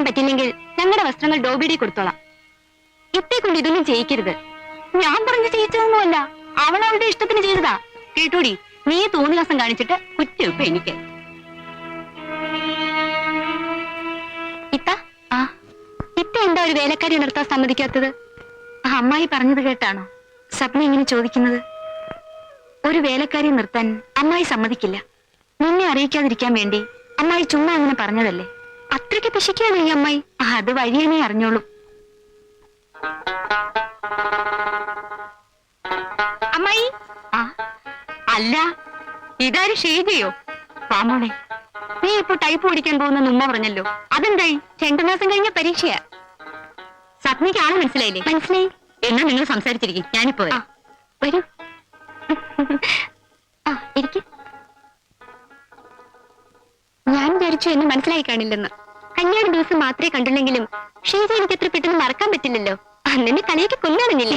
പറ്റില്ലെങ്കിൽ ഞങ്ങളുടെ വസ്ത്രങ്ങൾ ഡോബിഡി കൊടുത്തോളാം. ഇത്തേ കൊണ്ട് ഇതൊന്നും ചെയ്യിക്കരുത്. ഞാൻ പറഞ്ഞു ചെയ്യിച്ചതൊന്നുമല്ല, അവൾ അവളുടെ ഇഷ്ടത്തിന് ചെയ്തതാ. കേട്ടോടി, നീ തോന്നിയാസം കാണിച്ചിട്ട് കുറ്റം എനിക്ക്. ഇത്ത ഇത്ത എന്താ ഒരു വേലക്കാരി നിർത്താൻ സമ്മതിക്കാത്തത്? ആ അമ്മായി പറഞ്ഞത് കേട്ടാണോ സപ്ന ഇങ്ങനെ ചോദിക്കുന്നത്? ഒരു വേലക്കാരി നിർത്താൻ അമ്മായി സമ്മതിക്കില്ല. നിന്നെ അറിയിക്കാതിരിക്കാൻ വേണ്ടി അമ്മായി ചുമ്മാ അങ്ങനെ പറഞ്ഞതല്ലേ. അത്രയ്ക്ക് പിശിക്കാണ് ഈ അമ്മായി. അത് വഴിയനെ അറിഞ്ഞോളൂ. അമ്മായി അല്ല, ഇതാര് ഷേജയോ? പാമോളെ, നീ ഇപ്പൊ ടൈപ്പ് ഓടിക്കാൻ പോകുന്ന ഉമ്മ പറഞ്ഞല്ലോ, അതെന്തായി? 2 മാസം കഴിഞ്ഞ പരീക്ഷയാ. സപ്നയ്ക്ക് ആളെ മനസ്സിലായില്ലേ? മനസ്സിലായി. എന്നാ നിങ്ങൾ സംസാരിച്ചിരിക്കും, ഞാനിപ്പോ വരൂ. ഞാൻ വിചാരിച്ചു എന്നെ മനസ്സിലായി കാണില്ലെന്ന്. കല്യാണ ദിവസം മാത്രമേ കണ്ടുള്ളെങ്കിലും ഷേജ എനിക്ക് എത്ര പെട്ടെന്ന് മറക്കാൻ പറ്റില്ലല്ലോ. അന്നെ കളിയൊക്കെ കൊല്ലാണെന്നില്ലേ?